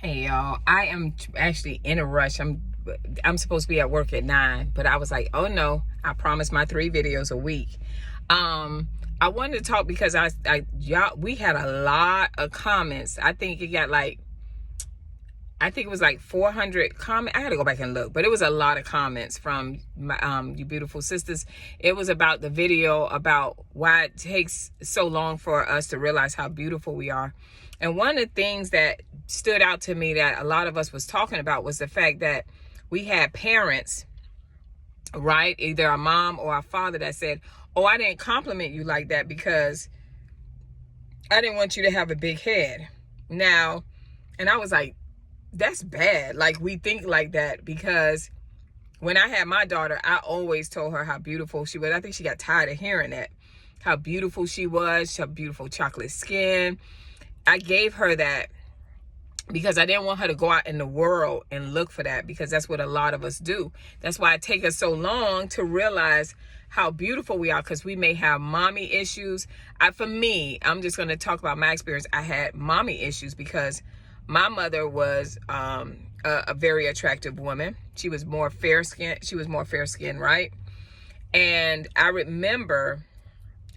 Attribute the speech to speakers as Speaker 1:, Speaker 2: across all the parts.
Speaker 1: Hey y'all, I am actually in a rush. I'm supposed to be at work at 9, but I was like, oh no, I promised my 3 videos a week. I wanted to talk because y'all, we had a lot of comments. I think it was like 400 comments. I had to go back and look, but it was a lot of comments from you beautiful sisters. It was about the video about why it takes so long for us to realize how beautiful we are. And one of the things that stood out to me that a lot of us was talking about was the fact that we had parents, right? Either our mom or our father that said, oh, I didn't compliment you like that because I didn't want you to have a big head. Now, and I was like, that's bad. Like, we think like that because when I had my daughter, I always told her how beautiful she was. I think she got tired of hearing that, how beautiful she was, her beautiful chocolate skin. I gave her that because I didn't want her to go out in the world and look for that, because that's what a lot of us do. That's why it takes us so long to realize how beautiful we are, because we may have mommy issues. For me, I'm just going to talk about my experience. I had mommy issues because my mother was a very attractive woman. She was more fair skinned, right? And I remember,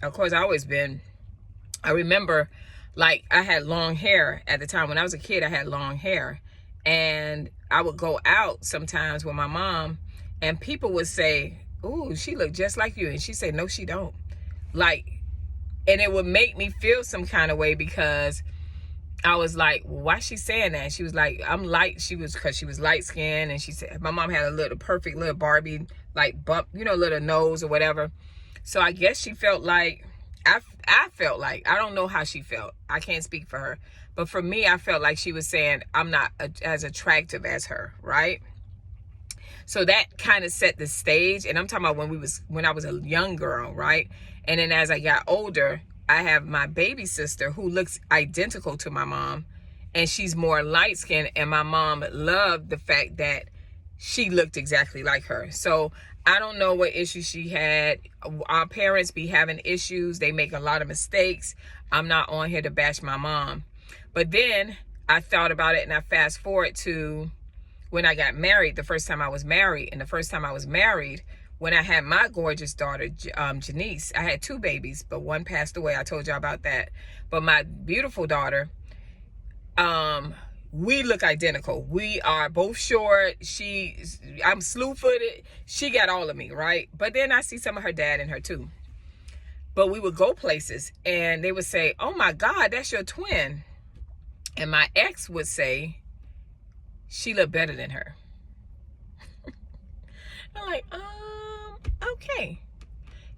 Speaker 1: of course, I remember, like, I had long hair at the time. When I was a kid, I had long hair. And I would go out sometimes with my mom, and people would say, ooh, she looked just like you. And she'd say, no, she don't. Like, and it would make me feel some kind of way because I was like, well, why is she saying that? She was like, I'm light. Because she was light skinned. And she said, my mom had a little perfect little Barbie, like, bump, little nose or whatever. So I guess she felt like, I felt like, I don't know how she felt. I can't speak for her. But for me, I felt like she was saying, I'm not as attractive as her, right? So that kind of set the stage. And I'm talking about when I was a young girl, right? And then as I got older, I have my baby sister who looks identical to my mom. And she's more light skinned. And my mom loved the fact that she looked exactly like her. So I don't know what issues she had. Our parents be having issues. They make a lot of mistakes. I'm not on here to bash my mom. But then I thought about it, and I fast forward to when I got married, the first time I was married. And the first time I was married, when I had my gorgeous daughter, Janice, I had 2 babies, but one passed away. I told y'all about that. But my beautiful daughter, we look identical. We are both short. I'm slew-footed. She got all of me, right? But then I see some of her dad in her too. But we would go places and they would say, oh my God, that's your twin. And my ex would say, she looked better than her. I'm like, okay.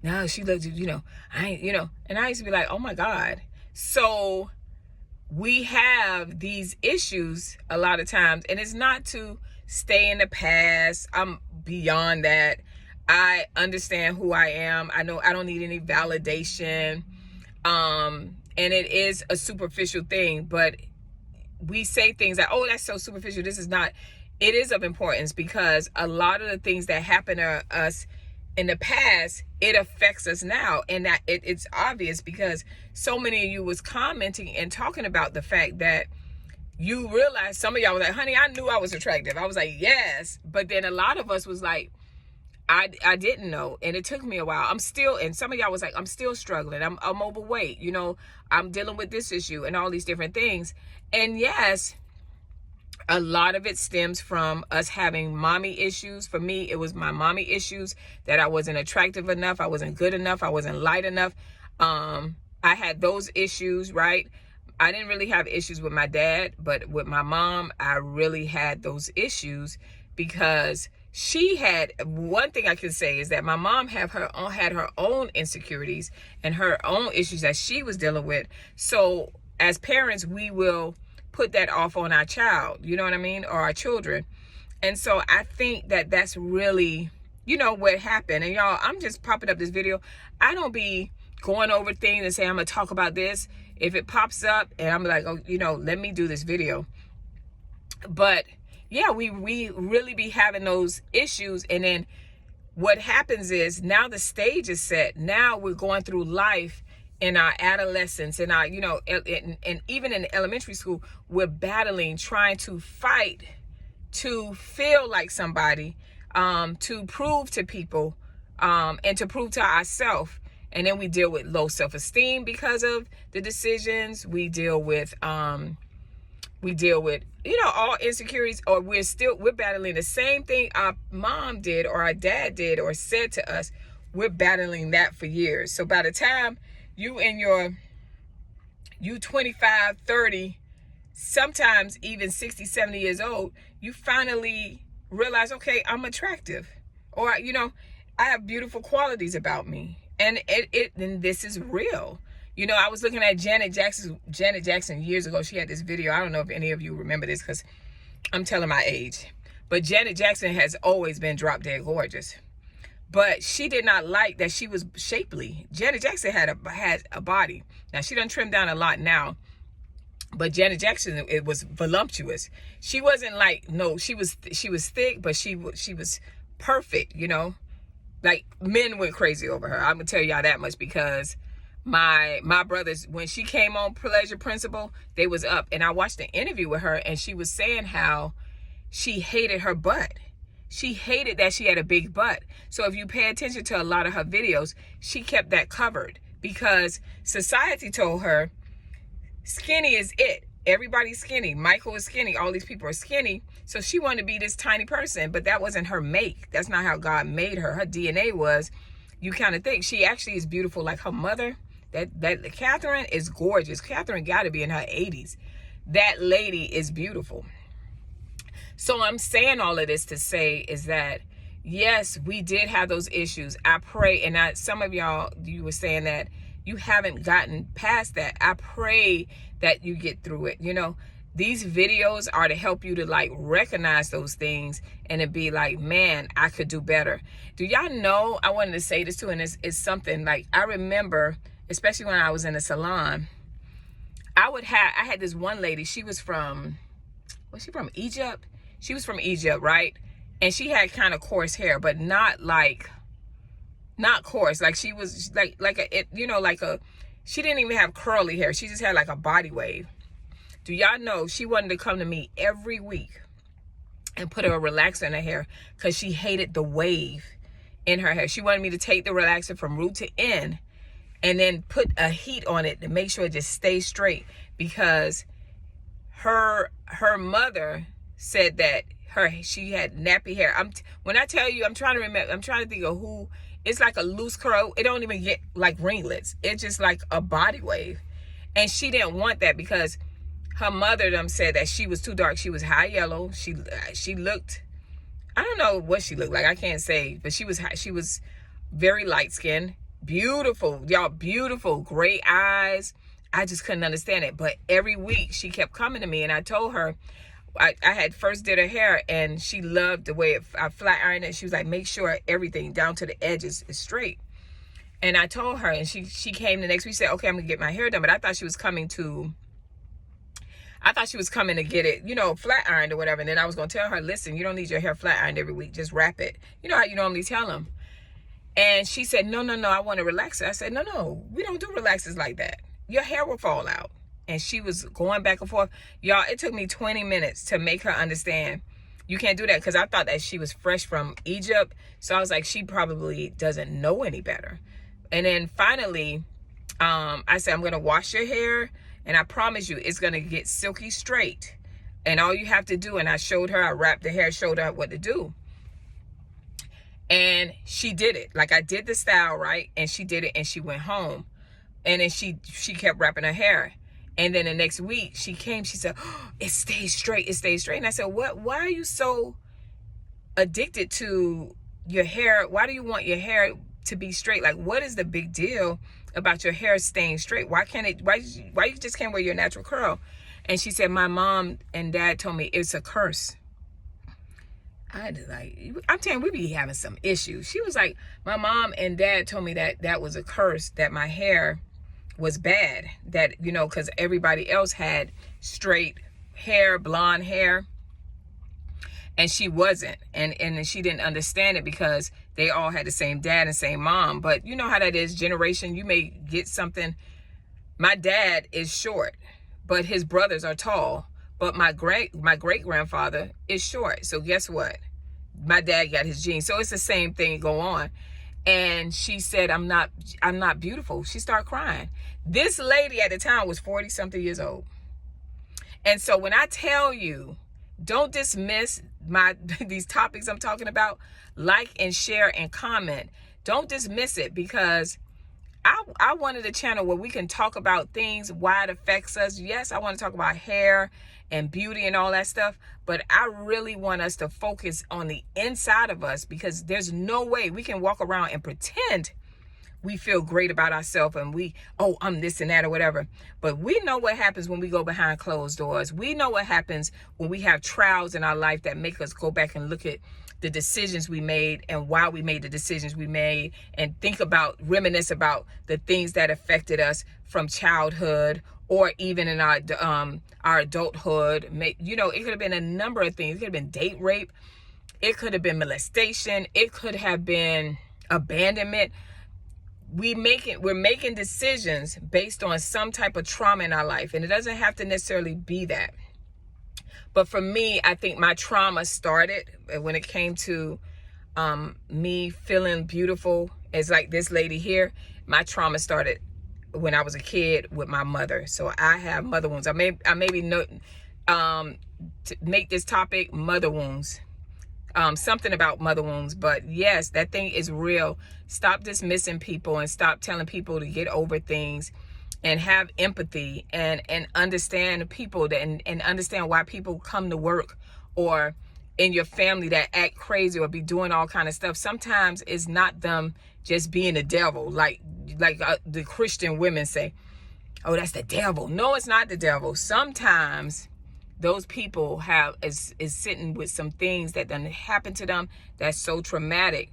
Speaker 1: No, she looked, and I used to be like, oh my God. So we have these issues a lot of times, and it's not to stay in the past. I'm beyond that. I understand who I am. I know I don't need any validation. And it is a superficial thing, but we say things like, oh, that's so superficial. This is not. It is of importance because a lot of the things that happen to us in the past, it affects us now. And that it's obvious because so many of you was commenting and talking about the fact that you realize, some of y'all was like, honey, I knew I was attractive. I was like, yes. But then a lot of us was like, I didn't know. And it took me a while. And some of y'all was like, I'm still struggling. I'm overweight. I'm dealing with this issue and all these different things. And yes, a lot of it stems from us having mommy issues. For me, it was my mommy issues, that I wasn't attractive enough. I wasn't good enough. I wasn't light enough. I had those issues, right? I didn't really have issues with my dad, but with my mom, I really had those issues because she had, one thing I can say is that my mom had her own insecurities and her own issues that she was dealing with. So as parents, we will put that off on our child, you know what I mean? Or our children. And so I think that that's really, what happened. And y'all, I'm just popping up this video. I don't be going over things and say, I'm going to talk about this. If it pops up and I'm like, oh, let me do this video. But yeah, we really be having those issues. And then what happens is now the stage is set. Now we're going through life in our adolescence, in our, and even in elementary school, we're battling, trying to fight to feel like somebody, to prove to people, and to prove to ourselves. And then we deal with low self-esteem because of the decisions. We deal with, all insecurities, or we're battling the same thing our mom did or our dad did or said to us. We're battling that for years. So by the time you 25, 30, sometimes even 60, 70 years old, you finally realize, okay, I'm attractive, or, I have beautiful qualities about me. And and this is real. I was looking at Janet Jackson years ago. She had this video. I don't know if any of you remember this, because I'm telling my age. But Janet Jackson has always been drop dead gorgeous. But she did not like that she was shapely. Janet Jackson had a body. Now, she done trimmed down a lot now. But Janet Jackson, it was voluptuous. She wasn't like, no, she was thick, but she was perfect, Like, men went crazy over her. I'm going to tell y'all that much, because my brothers, when she came on Pleasure Principle, they was up. And I watched an interview with her, and she was saying how she hated her butt. She hated that she had a big butt. So if you pay attention to a lot of her videos, she kept that covered, because society told her skinny is it. Everybody's skinny. Michael is skinny. All these people are skinny. So she wanted to be this tiny person, but that wasn't her make. That's not how God made her. Her DNA was, you kind of think she actually is beautiful like her mother. That Catherine is gorgeous. Catherine got to be in her 80s. That lady is beautiful. So I'm saying all of this to say is that, yes, we did have those issues. I pray, and some of y'all, you were saying that you haven't gotten past that. I pray that you get through it. These videos are to help you to like recognize those things and to be like, man, I could do better. Do y'all know, I wanted to say this too, and it's something like, I remember, especially when I was in a salon, I had this one lady, she was from Egypt? She was from Egypt, right? And she had kind of coarse hair, but not coarse. Like, she was she didn't even have curly hair. She just had like a body wave. Do y'all know she wanted to come to me every week and put a relaxer in her hair, because she hated the wave in her hair. She wanted me to take the relaxer from root to end and then put a heat on it to make sure it just stays straight, because her mother said that she had nappy hair. When I tell you, I'm trying to think of who. It's like a loose curl. It don't even get like ringlets. It's just like a body wave. And she didn't want that, because her mother said that she was too dark. She was high yellow. She looked, I don't know what she looked like. I can't say, but she was very light skinned, beautiful, y'all, beautiful, great eyes. I just couldn't understand it. But every week she kept coming to me, and I told her, I had first did her hair, and she loved the way I flat ironed it. She was like, make sure everything down to the edges is straight. And I told her, and she came the next week, said, okay, I'm gonna get my hair done. But I thought she was coming to get it, flat ironed or whatever. And then I was gonna tell her, listen, you don't need your hair flat ironed every week. Just wrap it. You know how you normally tell them. And she said, no, I want to relax it. I said, no, we don't do relaxers like that. Your hair will fall out. And she was going back and forth. Y'all, it took me 20 minutes to make her understand you can't do that, because I thought that she was fresh from Egypt. So I was like, she probably doesn't know any better. And then finally, I said, I'm going to wash your hair, and I promise you it's going to get silky straight. And all you have to do, and I showed her, I wrapped the hair, showed her what to do. And she did it. Like, I did the style, right? And she did it, and she went home. And then she kept wrapping her hair. And then the next week she came, she said, oh, it stays straight. And I said, what? Why are you so addicted to your hair? Why do you want your hair to be straight? Like, what is the big deal about your hair staying straight? Why you just can't wear your natural curl? And she said, my mom and dad told me it's a curse. I'm telling you, we be having some issues. She was like, my mom and dad told me that was a curse, that my hair was bad, that, because everybody else had straight hair, blonde hair, and she wasn't. And she didn't understand it, because they all had the same dad and same mom. But you know how that is, generation. You may get something My dad is short, but his brothers are tall. But my great grandfather is short. So guess what? My dad got his genes. So it's the same thing go on. And she said, I'm not beautiful. She started crying. This lady at the time was 40 something years old. And so when I tell you, don't dismiss these topics I'm talking about, like and share and comment. Don't dismiss it, because I wanted a channel where we can talk about things, why it affects us. Yes, I want to talk about hair and beauty and all that stuff, but I really want us to focus on the inside of us, because there's no way we can walk around and pretend we feel great about ourselves and I'm this and that or whatever. But we know what happens when we go behind closed doors. We know what happens when we have trials in our life that make us go back and look at the decisions we made and why we made the decisions we made, and reminisce about the things that affected us from childhood or even in our adulthood. It could have been a number of things. It could have been date rape. It could have been molestation. It could have been abandonment. We're making decisions based on some type of trauma in our life, and it doesn't have to necessarily be that. But for me, I think my trauma started when it came to me feeling beautiful. It's like this lady here. My trauma started when I was a kid with my mother. So I have mother wounds. I maybe know to make this topic mother wounds. Something about mother wounds. But yes, that thing is real. Stop dismissing people and stop telling people to get over things, and have empathy and understand people and understand why people come to work or in your family that act crazy or be doing all kind of stuff. Sometimes it's not them just being the devil, like the Christian women say, oh, that's the devil. No, it's not the devil. Sometimes those people is sitting with some things that done happen to them that's so traumatic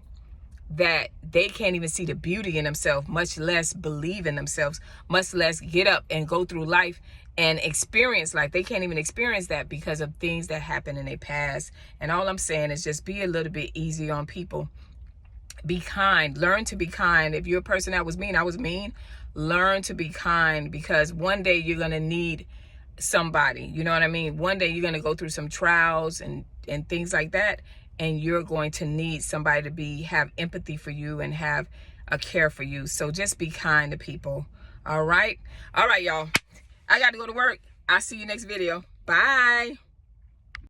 Speaker 1: that they can't even see the beauty in themselves, much less believe in themselves, much less get up and go through life and experience life. They can't even experience that because of things that happened in their past. And all I'm saying is just be a little bit easy on people. Be kind. Learn to be kind. If you're a person that was mean, I was mean. Learn to be kind, because one day you're going to need somebody. You know what I mean? One day you're going to go through some trials and things like that. And you're going to need somebody to have empathy for you and have a care for you. So just be kind to people. All right. All right, y'all. I got to go to work. I'll see you next video. Bye.